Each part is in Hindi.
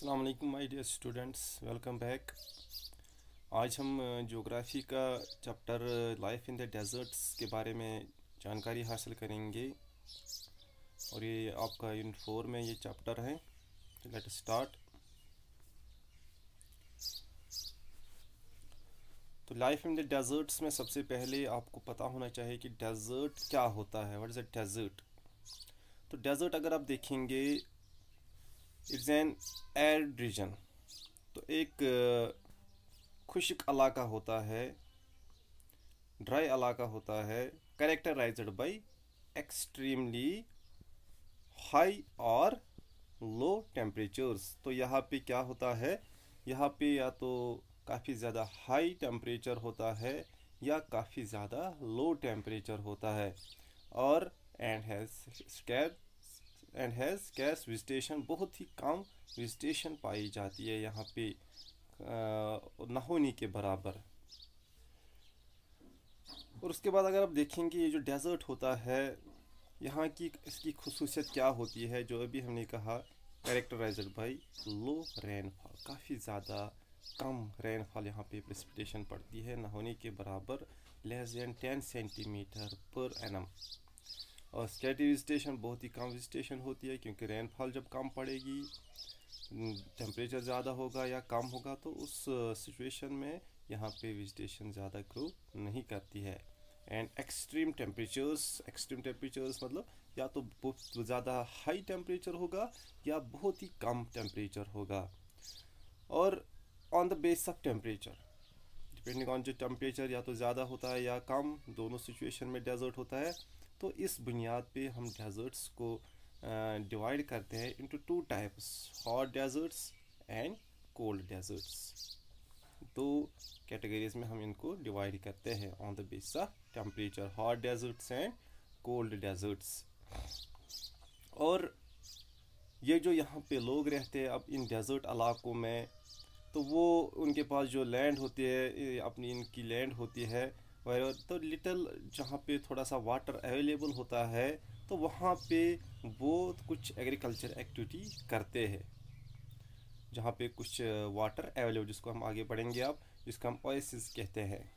अस्सलाम वालेकुम my dear students, welcome back. आज हम ज्योग्राफी का chapter life in the deserts के बारे में जानकारी हासिल करेंगे और ये आपका यूनिट 4 में ये चैप्टर है। तो लेट अस स्टार्ट। तो लाइफ इन द डेजर्ट्स में सबसे पहले आपको पता होना चाहिए कि डेजर्ट क्या होता है। What is a desert? तो डेजर्ट अगर आप देखेंगे, इट्स एन एरिड रीजन। तो एक खुश्क इलाका होता है, ड्राई इलाका होता है, करेक्टराइज्ड बाय एक्सट्रीमली हाई और लो टेम्परेचर्स। तो यहाँ पे क्या होता है, यहाँ पे या तो काफ़ी ज़्यादा हाई टेम्परेचर होता है या काफ़ी ज़्यादा लो टेम्परेचर होता है। और एंड हैज़ स्कैर्स विजिटेशन, बहुत ही कम विजिटेशन पाई जाती है यहाँ पे, न होने के बराबर। और उसके बाद अगर आप देखेंगे ये जो डेजर्ट होता है, यहाँ की इसकी खुसूसियत क्या होती है, जो अभी हमने कहा कैरेक्टराइज्ड बाय लो रेनफॉल। काफ़ी ज़्यादा कम रेनफॉल यहाँ पे प्रेसिपिटेशन पड़ती है, न होने के बराबर, less than 10 centimetre per annum. और स्कैटी विजिटेशन, बहुत ही कम विजिटेशन होती है, क्योंकि रेनफॉल जब कम पड़ेगी, टेम्परेचर ज़्यादा होगा या कम होगा, तो उस सिचुएशन में यहाँ पे विजिटेशन ज़्यादा ग्रो नहीं करती है। एंड एक्सट्रीम टेम्परेचर्स मतलब या तो बहुत ज़्यादा हाई टेम्परेचर होगा या बहुत ही कम टेम्परेचर होगा। और on the base of temperature, depending on जो टेम्परेचर या तो ज़्यादा होता है या कम, दोनों सिचुएशन में डेजर्ट होता है। तो इस बुनियाद पे हम डेजर्ट्स को डिवाइड करते हैं into two types, hot deserts and cold deserts. दो कैटेगरीज में हम इनको डिवाइड करते हैं on the basis of temperature, hot deserts and cold deserts. और ये जो यहाँ पे लोग रहते हैं अब इन डेजर्ट इलाकों में, तो वो उनके पास जो लैंड होती है, अपनी इनकी लैंड होती है, तो लिटिल जहाँ पे थोड़ा सा वाटर अवेलेबल होता है, तो वहाँ पे वो कुछ एग्रीकल्चर एक्टिविटी करते हैं जहाँ पे कुछ वाटर अवेलेबल, जिसको हम आगे पढ़ेंगे अब, जिसको हम ओएसिस कहते हैं।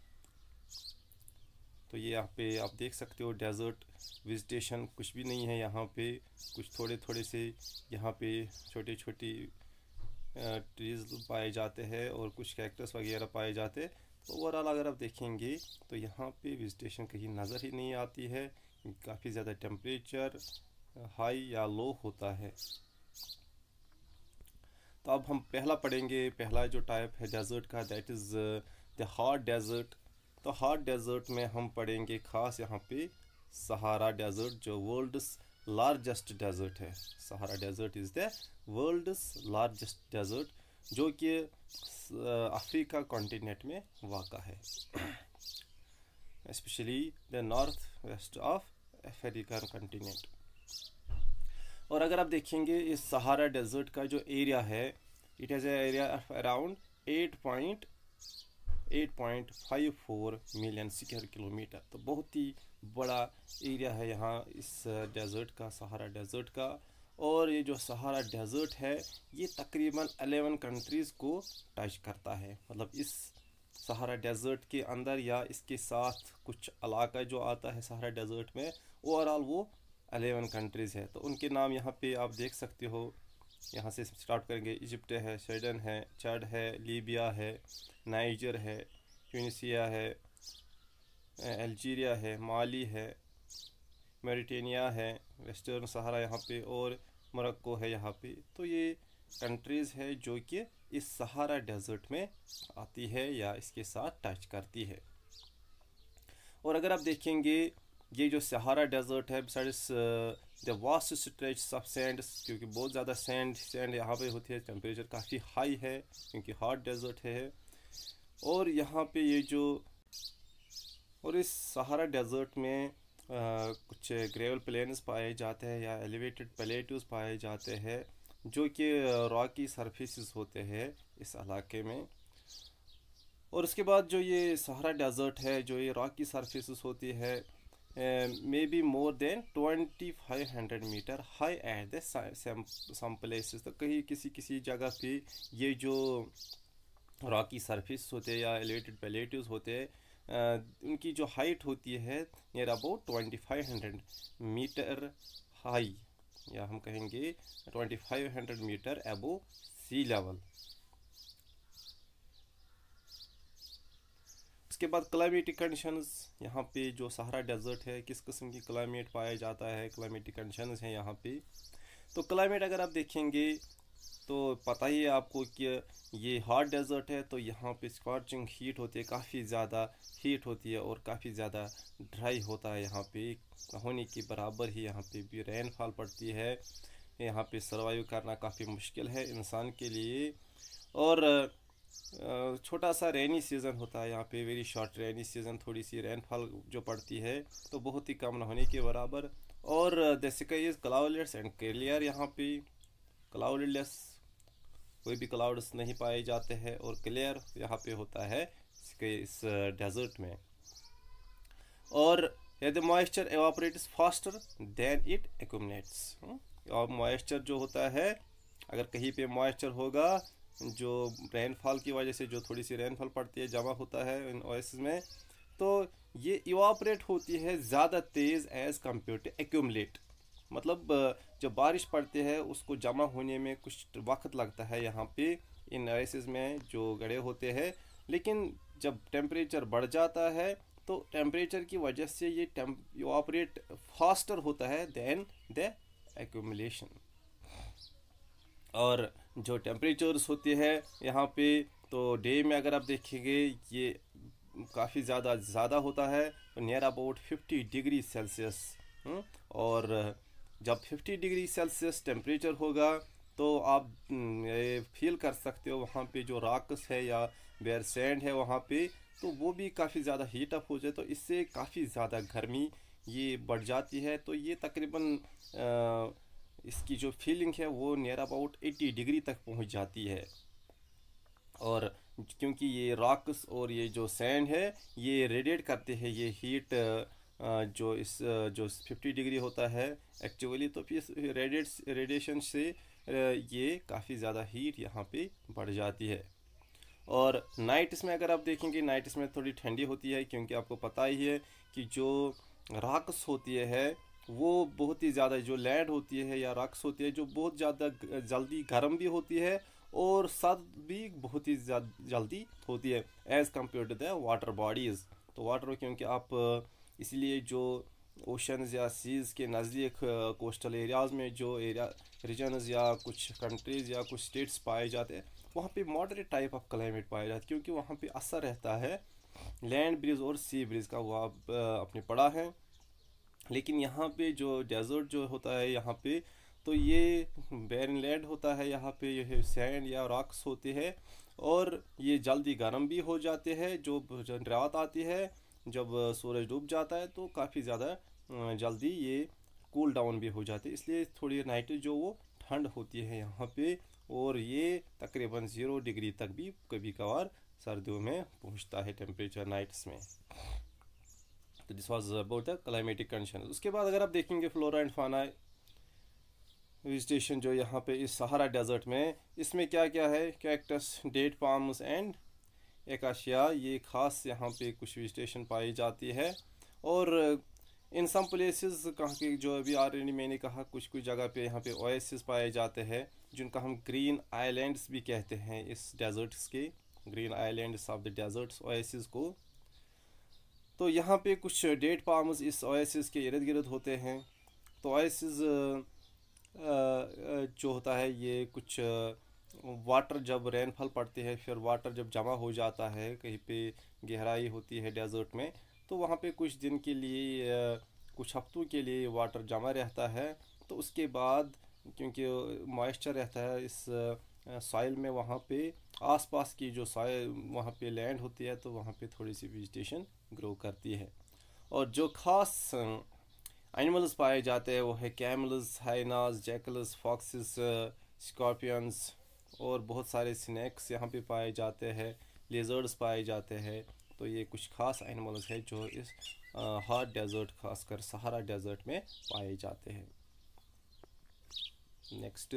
तो ये यहाँ पे आप देख सकते हो, डेजर्ट विजिटेशन कुछ भी नहीं है यहाँ पे, कुछ थोड़े थोड़े से यहाँ पे छोटे छोटी ट्रीज पाए जाते हैं और कुछ कैक्टस वगैरह पाए जाते हैं। तो ओवरऑल अगर आप देखेंगे तो यहाँ पे विजिटेशन कहीं नज़र ही नहीं आती है, काफ़ी ज़्यादा टेम्परेचर हाई या लो होता है। तो अब हम पहला पढ़ेंगे, पहला जो टाइप है डेजर्ट का, that is the hot desert. तो हॉट डेजर्ट में हम पढ़ेंगे खास यहाँ पे सहारा डेजर्ट, जो वर्ल्ड्स लार्जेस्ट डेजर्ट है। Sahara desert is the world's largest desert, जो कि अफ्रीका कॉन्टिनेंट में वाक़ा है, specially the north west of African continent. और अगर आप देखेंगे इस सहारा डेजर्ट का जो एरिया है, it has a area of around 8.54 million square kilometre. तो बहुत ही बड़ा एरिया है यहाँ इस डेजर्ट का, सहारा डेजर्ट का। और ये जो सहारा डेजर्ट है, ये तकरीबन 11 कंट्रीज़ को टच करता है। मतलब इस सहारा डेजर्ट के अंदर या इसके साथ कुछ इलाका जो आता है सहारा डेजर्ट में, ओवरऑल वो 11 कंट्रीज़ है। तो उनके नाम यहाँ पे आप देख सकते हो। यहाँ से स्टार्ट करेंगे, इजिप्ट है, स्वीडन है, चाड है, लीबिया है, नाइजर है, ट्यूनिसिया है, अल्जीरिया है, माली है, मॉरिटेनिया है, वेस्टर्न सहारा यहाँ पे, और मोरक्को है यहाँ पे। तो ये कंट्रीज़ है जो कि इस सहारा डेजर्ट में आती है या इसके साथ टच करती है। और अगर आप देखेंगे ये जो सहारा डेजर्ट है, besides the vast stretch of Sands, क्योंकि बहुत ज़्यादा सैंड यहाँ पे होती है, टेम्परेचर काफ़ी हाई है क्योंकि हॉट डेजर्ट है। और यहाँ पे ये जो, और इस सहारा डेजर्ट में कुछ ग्रेवल प्लेन्स पाए जाते हैं या एलिवेटेड प्लेटूज पाए जाते हैं, जो कि रॉकी सरफेसेस होते हैं इस इलाके में। और उसके बाद जो ये सहारा डेजर्ट है, जो ये रॉकी सरफेसेस होती है, may be more than 2500 metre high at the some places. तो कहीं किसी किसी जगह पे ये जो रॉकी सरफेस होते हैं या एलिवेटेड पैलेटिव्स होते हैं, उनकी जो हाइट होती है नियर अबाउट 2500 मीटर हाई, या हम कहेंगे 2500 मीटर अबो सी लेवल। उसके बाद क्लाइमेटिक कंडीशंस, यहाँ पे जो सहारा डेजर्ट है किस किस्म की क्लाइमेट पाया जाता है, क्लाइमेटिक कंडीशंस हैं यहाँ पे। तो क्लाइमेट अगर आप देखेंगे तो पता ही है आपको कि ये हॉट डेजर्ट है, तो यहाँ पे स्कॉचिंग हीट होती है, काफ़ी ज़्यादा हीट होती है और काफ़ी ज़्यादा ड्राई होता है। यहाँ पे होने के बराबर ही यहाँ पे भी रेनफॉल पड़ती है। यहाँ पे सर्वाइव करना काफ़ी मुश्किल है इंसान के लिए। और छोटा सा रेनी सीज़न होता है यहाँ पे, वेरी शॉर्ट रेनी सीज़न, थोड़ी सी रेनफॉल जो पड़ती है तो बहुत ही कम न होने के बराबर। और the sky is cloudless and clear, यहाँ पे क्लाउडलेस, कोई भी क्लाउड्स नहीं पाए जाते हैं, और क्लियर यहाँ पे होता है इस डेजर्ट में। और the moisture evaporates faster than it accumulates. और मॉइस्चर जो होता है, अगर कहीं पे मॉइस्चर होगा, जो रेनफॉल की वजह से जो थोड़ी सी रेनफॉल पड़ती है जमा होता है इन ओएसिस में, तो ये इवापोरेट होती है ज़्यादा तेज़ एज़ कम्पेयर टू एक्यूमुलेट। मतलब जब बारिश पड़ती है उसको जमा होने में कुछ वक्त लगता है यहाँ पे इन ओएसिस में जो गड़े होते हैं, लेकिन जब टेम्परेचर बढ़ जाता है तो टेम्परेचर की वजह से ये इवापोरेट फास्टर होता है देन द एक्यूमुलेशन। और जो टेम्परेचर्स होते हैं यहाँ पे, तो डे में अगर आप देखेंगे ये काफ़ी ज़्यादा होता है, तो नियर अबाउट 50 डिग्री सेल्सियस। और जब 50 डिग्री सेल्सियस टेम्परेचर होगा तो आप फील कर सकते हो वहाँ पे जो रॉक्स है या बेयर सैंड है वहाँ पे, तो वो भी काफ़ी ज़्यादा हीट अप हो जाए, तो इससे काफ़ी ज़्यादा गर्मी ये बढ़ जाती है। तो ये तकरीबन इसकी जो फीलिंग है वो नियर अबाउट 80 डिग्री तक पहुंच जाती है। और क्योंकि ये रॉक्स और ये जो सैंड है ये रेडिएट करते हैं ये हीट, जो 50 डिग्री होता है एक्चुअली, तो फिर रेडिएशन से ये काफ़ी ज़्यादा हीट यहाँ पे बढ़ जाती है। और नाइट्स में अगर आप देखेंगे, नाइट्स में थोड़ी ठंडी होती है, क्योंकि आपको पता ही है कि जो रॉक्स होती है वो बहुत ही ज़्यादा, जो लैंड होती है या रॉक्स होती है जो बहुत ज़्यादा जल्दी गर्म भी होती है और सर्द भी बहुत ही जल्दी होती है as compare to the water bodies. तो वाटर, क्योंकि आप इसलिए जो ओशंस या सीज़ के नज़दीक कोस्टल एरियाज़ में जो एरिया रीजन्स या कुछ कंट्रीज़ या कुछ स्टेट्स पाए जाते हैं, वहाँ पे मॉडरेट टाइप ऑफ क्लाइमेट पाया जाता है, क्योंकि वहाँ पे असर रहता है लैंड ब्रिज और सी ब्रिज का, वो आप अपने पढ़ा है। लेकिन यहाँ पे जो डेजर्ट जो होता है यहाँ पे, तो ये बैरन लैंड होता है, यहाँ पे ये सैंड या रॉक्स होते हैं, और ये जल्दी गर्म भी हो जाते हैं। जो रात आती है, जब सूरज डूब जाता है, तो काफ़ी ज़्यादा जल्दी ये कूल डाउन भी हो जाते हैं, इसलिए थोड़ी नाइट जो वो ठंड होती है यहाँ पे, और ये तकरीबन 0 डिग्री तक भी कभी कभार सर्दियों में पहुँचता है टेम्परेचर नाइट्स में। तो this was about the climatic condition. उसके बाद अगर आप देखेंगे फ्लोरा एंड फाना वेजिटेशन जो यहाँ पे इस सहारा डेजर्ट में, इसमें क्या क्या है, कैक्टस, डेट पाम्स एंड एकाशिया, ये खास यहाँ पे कुछ वेजिटेशन पाई जाती है। और इन सम प्लेसेस कहाँ के, जो अभी ऑलरेडी मैंने कहा, कुछ कुछ जगह पे यहाँ पे ओएसिस पाए जाते हैं जिनका हम ग्रीन आइलैंड्स भी कहते हैं, इस डेजर्ट्स के green islands of the deserts oasis को। तो यहाँ पे कुछ डेट पाम्स इस ओएसिस के इर्द गिर्द होते हैं। तो ओएसिस जो होता है ये कुछ वाटर, जब रेनफॉल पड़ती है फिर वाटर जब जमा हो जाता है, कहीं पे गहराई होती है डेजर्ट में, तो वहाँ पे कुछ दिन के लिए, कुछ हफ्तों के लिए वाटर जमा रहता है। तो उसके बाद क्योंकि मॉइस्चर रहता है इस सॉइल में, वहाँ पे आसपास की जो सॉइल वहाँ पे लैंड होती है, तो वहाँ पे थोड़ी सी वेजिटेशन ग्रो करती है। और जो खास एनिमल्स पाए जाते हैं वो है camels, hyenas, jackals, foxes, scorpions, और बहुत सारे स्नैक्स यहाँ पे पाए जाते हैं, लेजर्ड्स पाए जाते हैं। तो ये कुछ खास एनिमल्स हैं जो इस हॉट डेजर्ट, खासकर सहारा डेजर्ट में पाए जाते हैं। नेक्स्ट,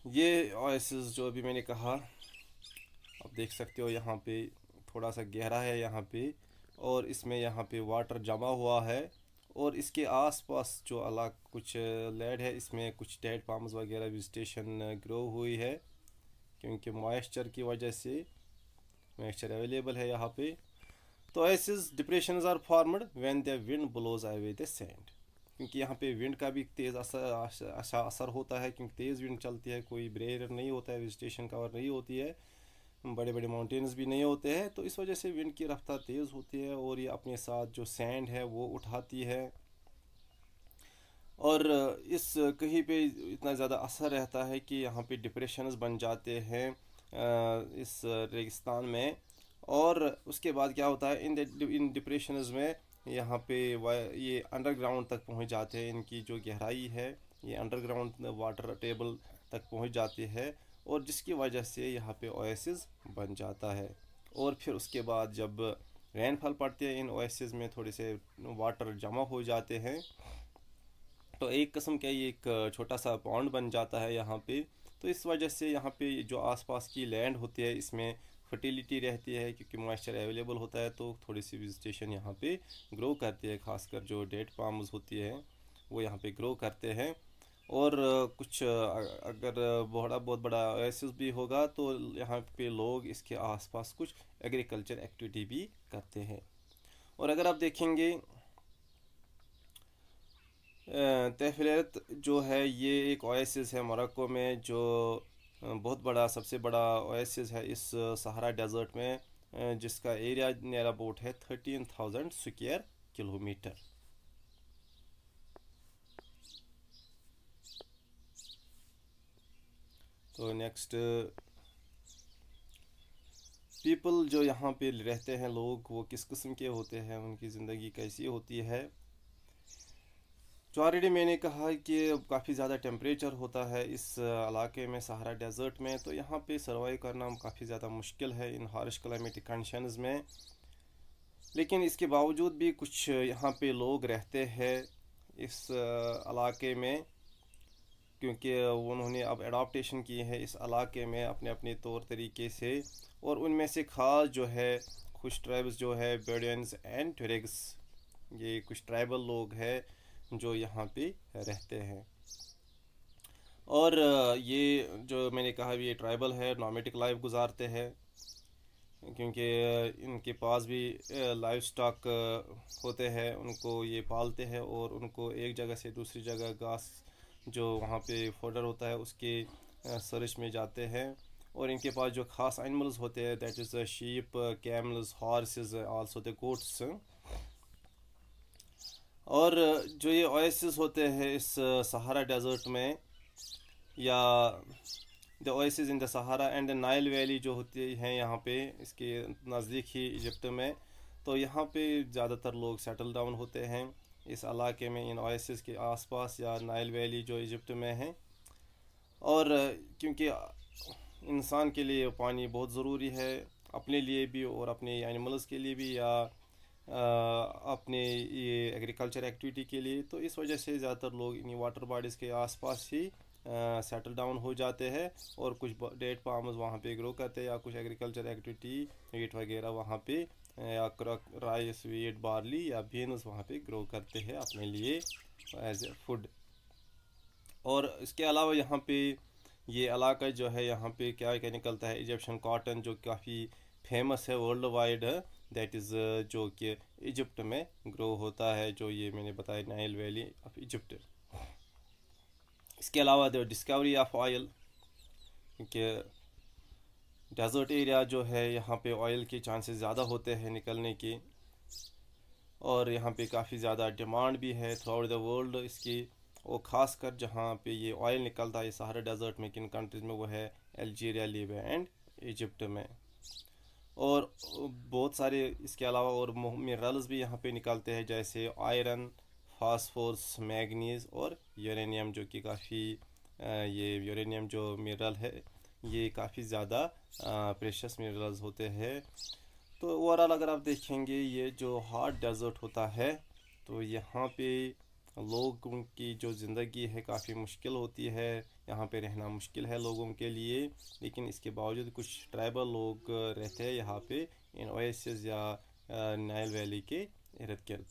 ये ओएसिस जो अभी मैंने कहा, आप देख सकते हो यहाँ पे थोड़ा सा गहरा है यहाँ पे, और इसमें यहाँ पे वाटर जमा हुआ है, और इसके आसपास जो अलग कुछ लैंड है, इसमें कुछ डेड पाम्स वगैरह वेजिटेशन ग्रो हुई है, क्योंकि मॉइस्चर की वजह से मॉइस्चर अवेलेबल है यहाँ पे। तो oasis depressions are formed when the wind blows away the sand, क्योंकि यहाँ पे विंड का भी तेज़ असर होता है, क्योंकि तेज़ विंड चलती है, कोई बैरियर नहीं होता है, वेजिटेशन कवर नहीं होती है, बड़े बड़े माउंटेन्स भी नहीं होते हैं, तो इस वजह से विंड की रफ्तार तेज़ होती है और ये अपने साथ जो सैंड है वो उठाती है, और इस कहीं पे इतना ज़्यादा असर रहता है कि यहाँ पे डिप्रेशंस बन जाते हैं इस रेगिस्तान में। और उसके बाद क्या होता है, इन डिप्रेशंस में यहाँ पे ये अंडरग्राउंड तक पहुँच जाते हैं, इनकी जो गहराई है ये अंडरग्राउंड वाटर टेबल तक पहुँच जाती है, और जिसकी वजह से यहाँ पे ओएसिस बन जाता है। और फिर उसके बाद जब रेनफॉल पड़ती है, इन ओएसिस में थोड़े से वाटर जमा हो जाते हैं, तो एक किस्म का ये एक छोटा सा पॉन्ड बन जाता है यहाँ पे। तो इस वजह से यहाँ पे जो आसपास की लैंड होती है इसमें फर्टिलिटी रहती है, क्योंकि मॉइस्चर अवेलेबल होता है, तो थोड़ी सी वेजिटेशन यहाँ पे ग्रो करती है, खासकर जो डेट पाम्स होती है वो यहाँ पे ग्रो करते हैं। और कुछ अगर बहुत बड़ा ओएसिस भी होगा तो यहाँ पे लोग इसके आसपास कुछ एग्रीकल्चर एक्टिविटी भी करते हैं। और अगर आप देखेंगे तेफिलेत जो है ये एक ओएसिस है मोरक्को में, जो बहुत बड़ा, सबसे बड़ा ओएसिस है इस सहारा डेजर्ट में, जिसका एरिया नियर अबाउट है 13,000 स्क्वायर किलोमीटर। तो नेक्स्ट, पीपल जो यहाँ पे रहते हैं लोग, वो किस किस्म के होते हैं, उनकी ज़िंदगी कैसी होती है। जो ऑलरेडी मैंने कहा कि काफ़ी ज़्यादा टेम्परेचर होता है इस इलाके में, सहारा डेजर्ट में, तो यहाँ पे सर्वाइव करना काफ़ी ज़्यादा मुश्किल है इन हार्श क्लाइमेटिक कंडीशंस में। लेकिन इसके बावजूद भी कुछ यहाँ पे लोग रहते हैं इस इलाके में, क्योंकि उन्होंने अब एडाप्टेशन की है इस इलाके में अपने अपने तौर तरीके से। और उनमें से ख़ास जो है कुछ ट्राइब्स जो है बेडुइन्स एंड टुरेग्स, ये कुछ ट्राइबल लोग हैं जो यहाँ पे रहते हैं। और ये जो मैंने कहा ये ट्राइबल है, नॉमेटिक लाइफ गुजारते हैं, क्योंकि इनके पास भी लाइव स्टॉक होते हैं, उनको ये पालते हैं और उनको एक जगह से दूसरी जगह घास जो वहाँ पे फोडर होता है उसके सर्च में जाते हैं। और इनके पास जो ख़ास एनिमल्स होते हैं, that is sheep, camels, horses, also the goats. और जो ये ओएसिस होते हैं इस सहारा डेजर्ट में, या the oasis in the Sahara and the Nile valley जो होती है यहाँ पे इसके नज़दीक ही इजिप्ट में, तो यहाँ पे ज़्यादातर लोग सेटल डाउन होते हैं इस इलाके में, इन ओएसिस के आसपास या नाइल वैली जो इजिप्ट में है। और क्योंकि इंसान के लिए पानी बहुत ज़रूरी है, अपने लिए भी और अपने एनिमल्स के लिए भी, या अपने ये एग्रीकल्चर एक्टिविटी के लिए, तो इस वजह से ज़्यादातर लोग इन वाटर बॉडीज़ के आसपास ही सेटल डाउन हो जाते हैं, और कुछ डेट पाम्स वहाँ पे ग्रो करते हैं, या कुछ एग्रीकल्चर एक्टिविटी वीट वगैरह वहाँ पे, या राइस, वीट, बार्ली या बीन्स वहाँ पे ग्रो करते हैं अपने लिए एज ए फूड। और इसके अलावा यहाँ पे ये इलाका जो है, यहाँ पे क्या क्या निकलता है, इजिप्शियन कॉटन जो काफ़ी फेमस है वर्ल्ड वाइड, दैट इज़ जो कि इजिप्ट में ग्रो होता है, जो ये मैंने बताया नाइल वैली ऑफ इजिप्ट। इसके अलावा द डिस्कवरी ऑफ ऑयल, क्योंकि डेजर्ट एरिया जो है यहाँ पे ऑयल के चांसेस ज़्यादा होते हैं निकलने के, और यहाँ पे काफ़ी ज़्यादा डिमांड भी है थ्रू आउट द वर्ल्ड इसकी। और ख़ासकर जहाँ पे ये ऑयल निकलता है सहारा डेजर्ट में, किन कंट्रीज़ में, वो है अल्जीरिया, लीबिया एंड इजिप्ट में। और बहुत सारे इसके अलावा और मिनरल्स भी यहाँ पे निकलते हैं, जैसे आयरन, फास्फोरस, मैग्नीज और यूरेनियम, जो कि काफ़ी ये यूरेनियम जो मिनरल है ये काफ़ी ज़्यादा प्रेशस मिनरल्स होते हैं। तो ओवरऑल अगर आप देखेंगे ये जो हॉट डेजर्ट होता है तो यहाँ पे लोगों की जो ज़िंदगी है काफ़ी मुश्किल होती है, यहाँ पे रहना मुश्किल है लोगों के लिए। लेकिन इसके बावजूद कुछ ट्राइबल लोग रहते हैं यहाँ पे इन ओएसिस या नाइल वैली के इर्द गिर्द।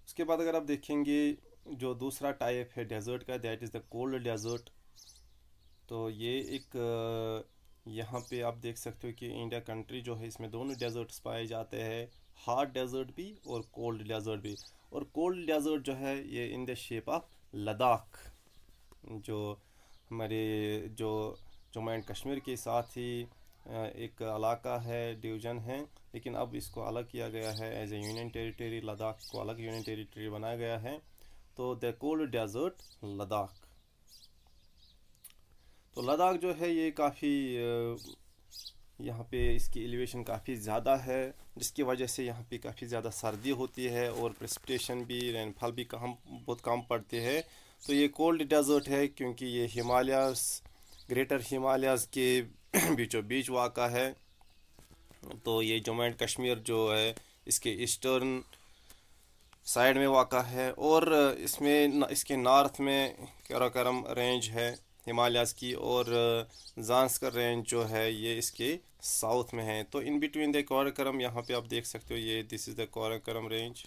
उसके बाद अगर आप देखेंगे जो दूसरा टाइप है डेजर्ट का, that is the cold desert. तो ये एक यहाँ पे आप देख सकते हो कि इंडिया कंट्री जो है इसमें दोनों डेजर्ट्स पाए जाते हैं, हॉट डेजर्ट भी और कोल्ड डेजर्ट भी। और कोल्ड डेजर्ट जो है ये in the shape of Ladakh, जो हमारे जो जम्मू एंड कश्मीर के साथ ही एक इलाका है, डिवीज़न है, लेकिन अब इसको अलग किया गया है as a union territory. Ladakh को अलग यूनियन टेरिटरी बनाया गया है। तो द कोल्ड डेजर्ट लद्दाख। तो लद्दाख जो है ये काफ़ी यहाँ पे इसकी एलिवेशन काफ़ी ज़्यादा है, जिसकी वजह से यहाँ पे काफ़ी ज़्यादा सर्दी होती है और प्रेसिपिटेशन भी, रेनफॉल भी बहुत कम पड़ती है। तो ये कोल्ड डेजर्ट है क्योंकि ये हिमालयाज़, ग्रेटर हिमालयाज़ के बीचों बीच वाक़ा है। तो ये जम्मू एंड कश्मीर जो है इसके ईस्टर्न साइड में वाक़ा है और इसमें इसके नॉर्थ में काराकोरम रेंज है हिमालयाज़ की, और ज़ांस्कर रेंज जो है ये इसके साउथ में है। तो इन बिटवीन द काराकोरम यहाँ पे आप देख सकते हो, ये this is the Karakoram range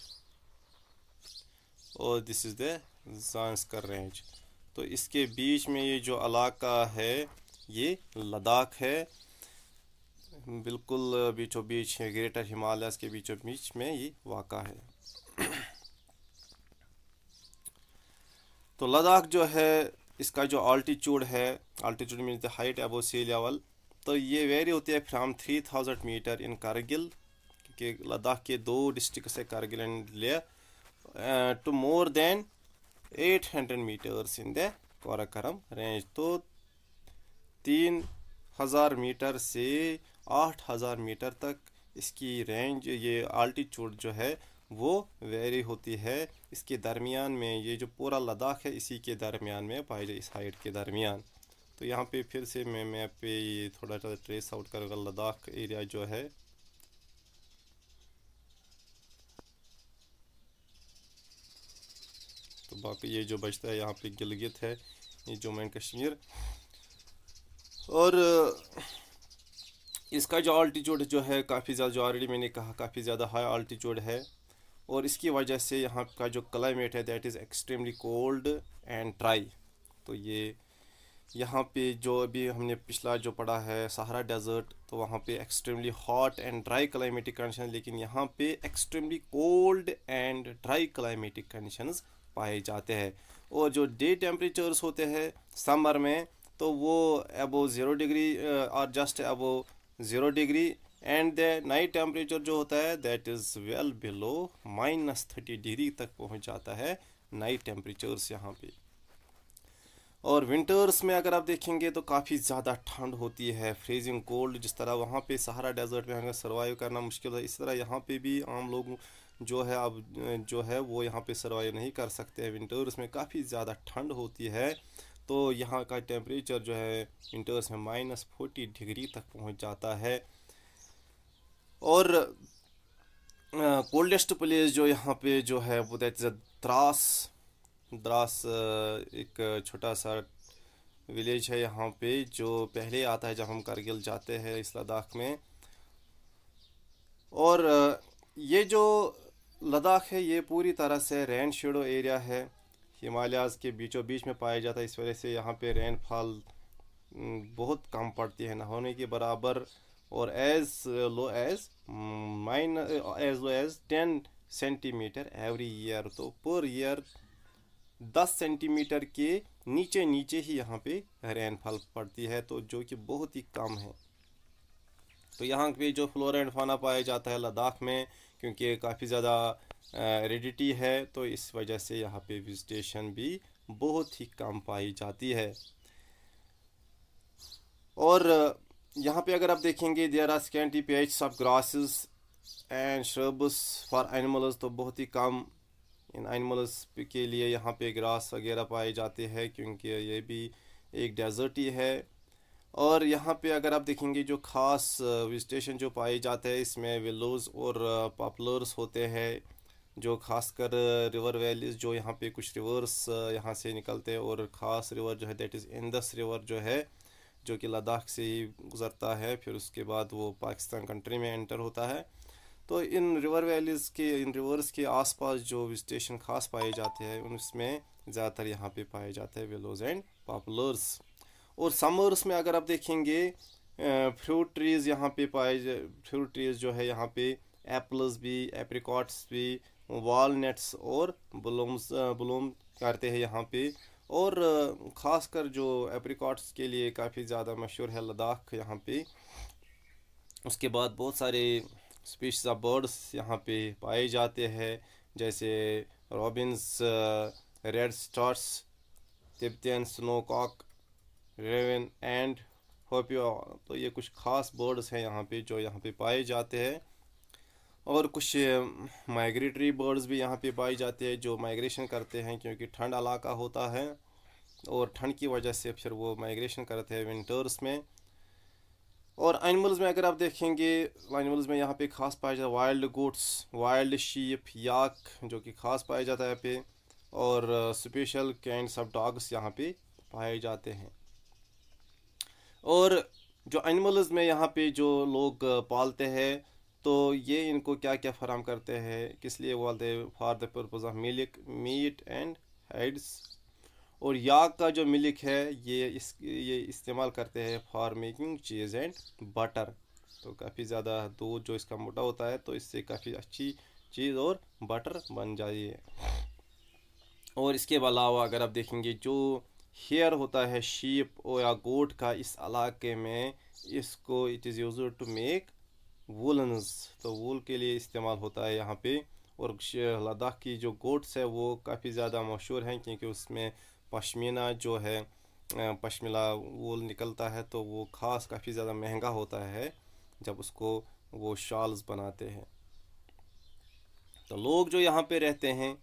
और this is the Zanskar range. तो इसके बीच में ये जो इलाका है ये लद्दाख है, बिल्कुल बीचों बीच है, ग्रेटर हिमालयाज़ के बीचों बीच में ये वाक़ा है। तो लद्दाख जो है इसका जो अल्टीट्यूड है, altitude means the height above sea level, तो ये वेरी होती है फ्राम 3000 मीटर इन कारगिल, क्योंकि लद्दाख के दो डिस्ट्रिक्ट है Kargil and Leh, two more than 800 metres in the Karakoram range. तो 3000 मीटर से 8000 मीटर तक इसकी रेंज, ये अल्टीट्यूड जो है वो वेरी होती है। इसके दरमियान में ये जो पूरा लद्दाख है इसी के दरमियान में पाई जाए, इस हाइट के दरमियान। तो यहाँ पे फिर से मैं मैप पे ये थोड़ा सा ट्रेस आउट करूँगा लद्दाख एरिया जो है। तो बाकी ये जो बचता है यहाँ पे गिलगित है, ये जम्मू एंड कश्मीर। और इसका जो अल्टीट्यूड जो है काफ़ी ज़्यादा, जो ऑलरेडी मैंने कहा काफ़ी ज़्यादा हाई अल्टीट्यूड है, और इसकी वजह से यहाँ का जो क्लाइमेट है that is extremely cold and dry. तो ये यहाँ पे जो अभी हमने पिछला जो पढ़ा है सहारा डेजर्ट, तो वहाँ पे extremely hot and dry climatic condition, लेकिन यहाँ पे extremely cold and dry climatic conditions पाए जाते हैं। और जो डे टेम्परेचर्स होते हैं समर में तो वो अबव 0 डिग्री और just above 0 degree, and the night temperature जो होता है that is well below -30 degree तक पहुंच जाता है नाइट टेम्परेचर्स यहाँ पे। और विंटर्स में अगर आप देखेंगे तो काफ़ी ज़्यादा ठंड होती है, फ्रीजिंग कोल्ड। जिस तरह वहाँ पे सहारा डेजर्ट में हमें सर्वाइव करना मुश्किल है, इस तरह यहाँ पे भी आम लोग जो है अब जो है वो यहाँ पे सर्वाइव नहीं कर सकते हैं। विंटर्स में काफ़ी ज़्यादा ठंड होती है, तो यहाँ का टेम्परेचर जो है विंटर्स में -40 डिग्री तक पहुँच जाता है। और कोल्डेस्ट प्लेस जो यहाँ पे जो है वो दैट इज़ द्रास। द्रास एक छोटा सा विलेज है यहाँ पे जो पहले आता है जब हम कारगिल जाते हैं इस लद्दाख में। और ये जो लद्दाख है ये पूरी तरह से रेन शेडो एरिया है, हिमालयाज़ के बीचों बीच में पाया जाता है। इस वजह से यहाँ पे रेनफॉल बहुत कम पड़ती है, ना होने के बराबर, और as low as 10 centimetre every year. तो पर ईयर 10 सेंटीमीटर के नीचे नीचे ही यहाँ पे रेनफॉल पड़ती है, तो जो कि बहुत ही कम है। तो यहाँ पे जो फ्लोरा एंड फाना पाया जाता है लद्दाख में, क्योंकि काफ़ी ज़्यादा एरिडिटी है, तो इस वजह से यहाँ पे विजिटेशन भी बहुत ही कम पाई जाती है। और यहाँ पे अगर आप देखेंगे there are scanty patches of grasses and shrubs for animals, तो बहुत ही कम इन एनिमल्स के लिए यहाँ पे ग्रास वगैरह पाए जाते हैं, क्योंकि ये भी एक डेजर्ट ही है। और यहाँ पे अगर आप देखेंगे जो ख़ास वेजिटेशन जो पाए जाते हैं, इसमें विलोज़ और पॉपुलर्स होते हैं, जो खासकर रिवर वैलीज, जो यहाँ पे कुछ रिवर्स यहाँ से निकलते हैं, और ख़ास रिवर जो है दैट इज़ इंदस रिवर जो है, जो कि लद्दाख से ही गुज़रता है, फिर उसके बाद वो पाकिस्तान कंट्री में एंटर होता है। तो इन रिवर वैलीज़ के, इन रिवर्स के आसपास जो वेजिटेशन खास पाए जाते हैं, उनमें ज़्यादातर यहाँ पे पाए जाते हैं विलोज़ एंड पॉपुलर्स। और समर्स में अगर आप देखेंगे फ्रूट ट्रीज़ यहाँ पे फ्रूट ट्रीज़ जो है यहाँ पे एप्पल्स भी, एप्रिकॉट्स भी, वॉलनट्स और ब्लूम करते हैं यहाँ पे। और ख़ासकर जो एप्रिकॉट्स के लिए काफ़ी ज़्यादा मशहूर है लद्दाख यहाँ पे। उसके बाद बहुत सारे स्पीशीज़ ऑफ बर्ड्स यहाँ पे पाए जाते हैं, जैसे robins, redstarts, Tibetan snowcock, raven and hoopoe. तो ये कुछ ख़ास बर्ड्स हैं यहाँ पे जो यहाँ पे पाए जाते हैं। और कुछ माइग्रेटरी बर्ड्स भी यहाँ पे पाए जाते हैं जो माइग्रेशन करते हैं, क्योंकि ठंड इलाका होता है और ठंड की वजह से फिर वो माइग्रेशन करते हैं विंटर्स में। और एनिमल्स में अगर आप देखेंगे, एनिमल्स में यहाँ पे खास पाया जाता है वाइल्ड गोट्स, वाइल्ड शीप, याक, जो कि खास पाया जाता है यहाँ पे। और स्पेशल काइंड्स ऑफ डॉग्स यहाँ पे पाए जाते हैं। और जो एनिमल्स में यहाँ पे जो लोग पालते हैं, तो ये इनको क्या क्या फराम करते हैं, किस लिए बोलते हैं, for the purpose of milk, meat and hides. और याक का जो मिल्क है ये इस्तेमाल करते हैं for making cheese and butter. तो काफ़ी ज़्यादा दूध जो इसका मोटा होता है, तो इससे काफ़ी अच्छी चीज़ और बटर बन जाती है। और इसके अलावा अगर आप देखेंगे जो हेयर होता है शीप और या गोट का इस इलाके में, इसको it is used to make woollens, तो वूल के लिए इस्तेमाल होता है यहाँ पे। और लद्दाख की जो गोट्स है वो काफ़ी ज़्यादा मशहूर हैं, क्योंकि उसमें पश्मीना जो है, पश्मीना वूल निकलता है, तो वो ख़ास काफ़ी ज़्यादा महंगा होता है जब उसको वो शॉल्स बनाते हैं। तो लोग जो यहाँ पे रहते हैं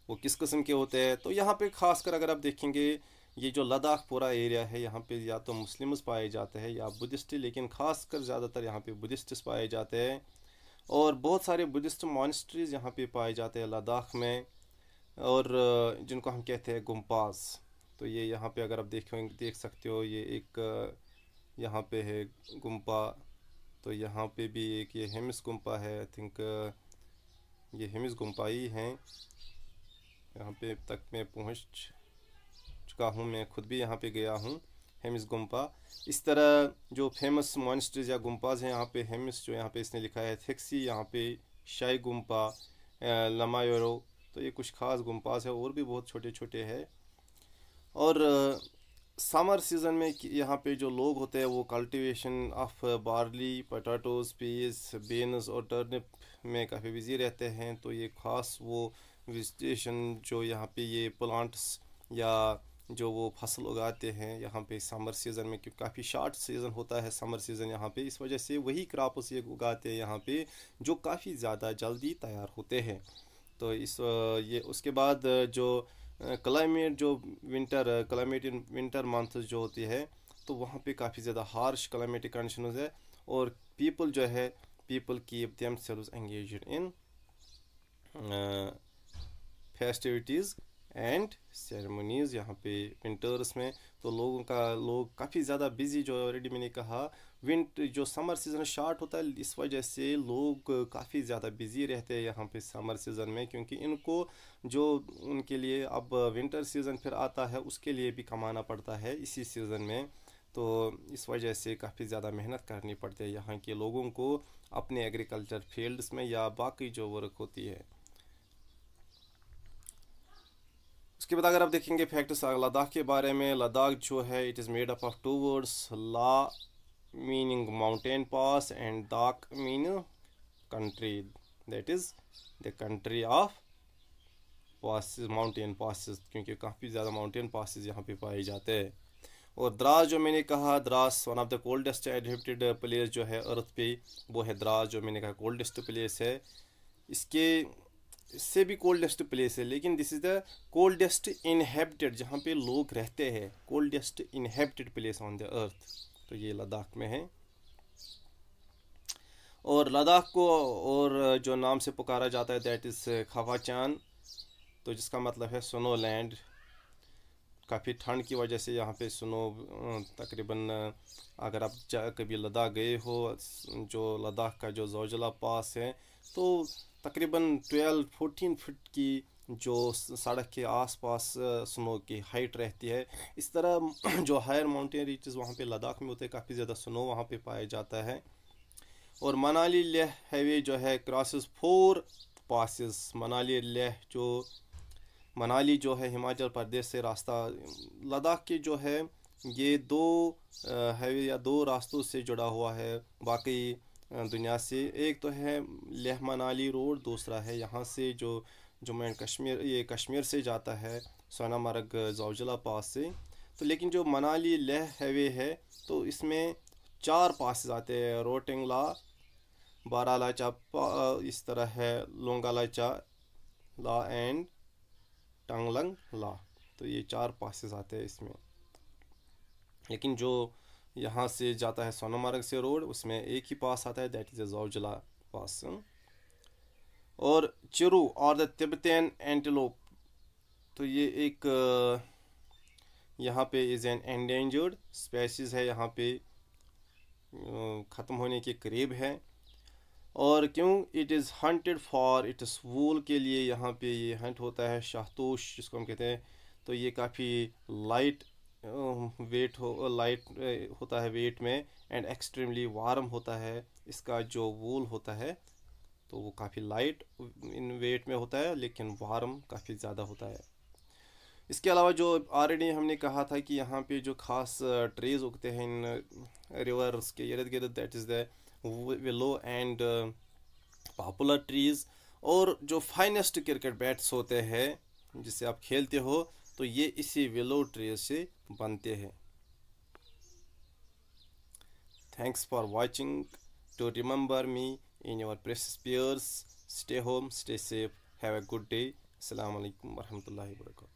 वो किस किस्म के होते हैं, तो यहाँ पे ख़ासकर अगर आप देखेंगे ये जो लद्दाख पूरा एरिया है, यहाँ पे या तो मुस्लिम्स पाए जाते हैं या बुद्धिस्ट, लेकिन ख़ासकर ज़्यादातर यहाँ पे बुद्धिस्ट्स पाए जाते हैं। और बहुत सारे बुद्धिस्ट मॉनेस्ट्रीज़ यहाँ पे पाए जाते हैं लद्दाख में, और जिनको हम कहते हैं गुम्पास। तो ये यहाँ पे अगर आप देख सकते हो, ये एक यहाँ पे है गुम्पा। तो यहाँ पे भी एक ये हेमिस गुम्पा है, आई थिंक ये हेमिस गुम्पा ही हैं। यहाँ पे तक मैं पहुँच चुका हूँ, मैं खुद भी यहाँ पे गया हूँ, हेमिस गुम्पा। इस तरह जो फेमस मॉनेस्ट्रीज या गुम्पाज हैं यहाँ पे, हेमिस जो यहाँ पे इसने लिखा है, थेक्सी यहाँ पे, शाई गुम्पा, लमायोरो। तो ये कुछ खास गुम्पाज है, और भी बहुत छोटे छोटे हैं। और समर सीज़न में यहाँ पे जो लोग होते हैं वो cultivation of barley, potatoes, peas, beans और टर्निप में काफ़ी बिजी रहते हैं। तो ये ख़ास वो वेजिटेशन जो यहाँ पे ये प्लांट्स या जो वो फसल उगाते हैं यहाँ पे समर सीज़न में, क्योंकि काफ़ी शॉर्ट सीज़न होता है समर सीज़न यहाँ पे, इस वजह से वही क्रॉप्स ये उगाते हैं यहाँ पे जो काफ़ी ज़्यादा जल्दी तैयार होते हैं। तो ये उसके बाद जो क्लाइमेट, जो क्लाइमेट इन विंटर मंथ जो होती है, तो वहाँ पे काफ़ी ज़्यादा हार्श क्लाइमेटिक कंडीशंस है। और पीपल जो है, people keep themselves engaged in festivities and ceremonies यहाँ पे विंटर्स में। तो लोग काफ़ी ज़्यादा बिजी, जो ऑलरेडी मैंने कहा, जो समर सीज़न स्टार्ट होता है, इस वजह से लोग काफ़ी ज़्यादा बिजी रहते हैं यहाँ पे समर सीज़न में, क्योंकि इनको जो उनके लिए अब विंटर सीज़न फिर आता है उसके लिए भी कमाना पड़ता है इसी सीज़न में। तो इस वजह से काफ़ी ज़्यादा मेहनत करनी पड़ती है यहाँ के लोगों को अपने एग्रीकल्चर फील्ड्स में या बाकी जो वर्क होती है। उसके बाद अगर आप देखेंगे फैक्ट्स लद्दाख के बारे में, लद्दाख जो है it is made up of 2 words, la meaning mountain pass and dak meaning country, that is the country of passes, mountain passes, क्योंकि काफ़ी ज़्यादा माउंटेन पासिस यहाँ पे पाए जाते हैं। और द्रास जो मैंने कहा, Dras one of the coldest inhabited place जो है अर्थ पे, वो है द्रास, जो मैंने कहा कोल्डेस्ट प्लेस है। इसके इससे भी कोल्डेस्ट प्लेस है, लेकिन this is the coldest inhabited, जहाँ पे लोग रहते हैं, coldest inhabited place on the earth, तो ये लद्दाख में है। और लद्दाख को और जो नाम से पुकारा जाता है दैट इज़ खवाचान, तो जिसका मतलब है स्नो लैंड। काफ़ी ठंड की वजह से यहाँ पे स्नो तकरीबन, अगर आप कभी लद्दाख गए हो, जो लद्दाख का जो ज़ोजिला पास है, तो तकरीबन 12-14 फीट की जो सड़क के आसपास स्नो की हाइट रहती है। इस तरह जो हायर माउंटेन रीचेस वहाँ पे लद्दाख में होते हैं, काफ़ी ज़्यादा स्नो वहाँ पे पाया जाता है। और मनाली लेह हाईवे जो है क्रॉसेस 4 पासेस। मनाली जो है हिमाचल प्रदेश से रास्ता, लद्दाख के जो है ये 2 हाईवे या 2 रास्तों से जुड़ा हुआ है बाकी दुनिया से। एक तो है लेह मनाली रोड, दूसरा है यहाँ से जो जम्मू एंड कश्मीर, ये कश्मीर से जाता है सोनामर्ग ज़ोजिला पास से। तो लेकिन जो मनाली लेह हाईवे है, तो इसमें 4 पास आते हैं, रोटिंगला, बारालाचा, इस तरह है लोंगालाचा ला एंड टांगलंग ला, तो ये 4 पासेस आते हैं इसमें। लेकिन जो यहाँ से जाता है सोनामर्ग से रोड, उसमें एक ही पास आता है, दैट इज़ ज़ोजिला पास। और चिरू और द तिब्बतियन एंटीलोप, तो ये एक यहाँ पे इज़ एन एंडेंजर्ड स्पेसीज है, यहाँ पे ख़त्म होने के करीब है। और क्यों? It is hunted for its wool, के लिए यहाँ पे ये हंट होता है, शाहतूश जिसको हम कहते हैं। तो ये काफ़ी लाइट होता है वेट में, एंड एक्सट्रीमली वार्म होता है। इसका जो वूल होता है तो वो काफ़ी लाइट इन वेट में होता है, लेकिन वार्म काफ़ी ज़्यादा होता है। इसके अलावा जो ऑलरेडी हमने कहा था कि यहाँ पे जो ख़ास ट्रीज़ उगते हैं इन रिवर्स के इर्द गिर्द, that is the willow and popular trees. और जो फाइनेस्ट क्रिकेट बैट्स होते हैं जिससे आप खेलते हो, तो ये इसी विलो ट्री से बनते हैं। Thanks for watching. To remember me in your precious prayers, stay home, stay safe, have a good day. अस्सलाम वालेकुम वरहमतुल्लाहि वबरकातुहू।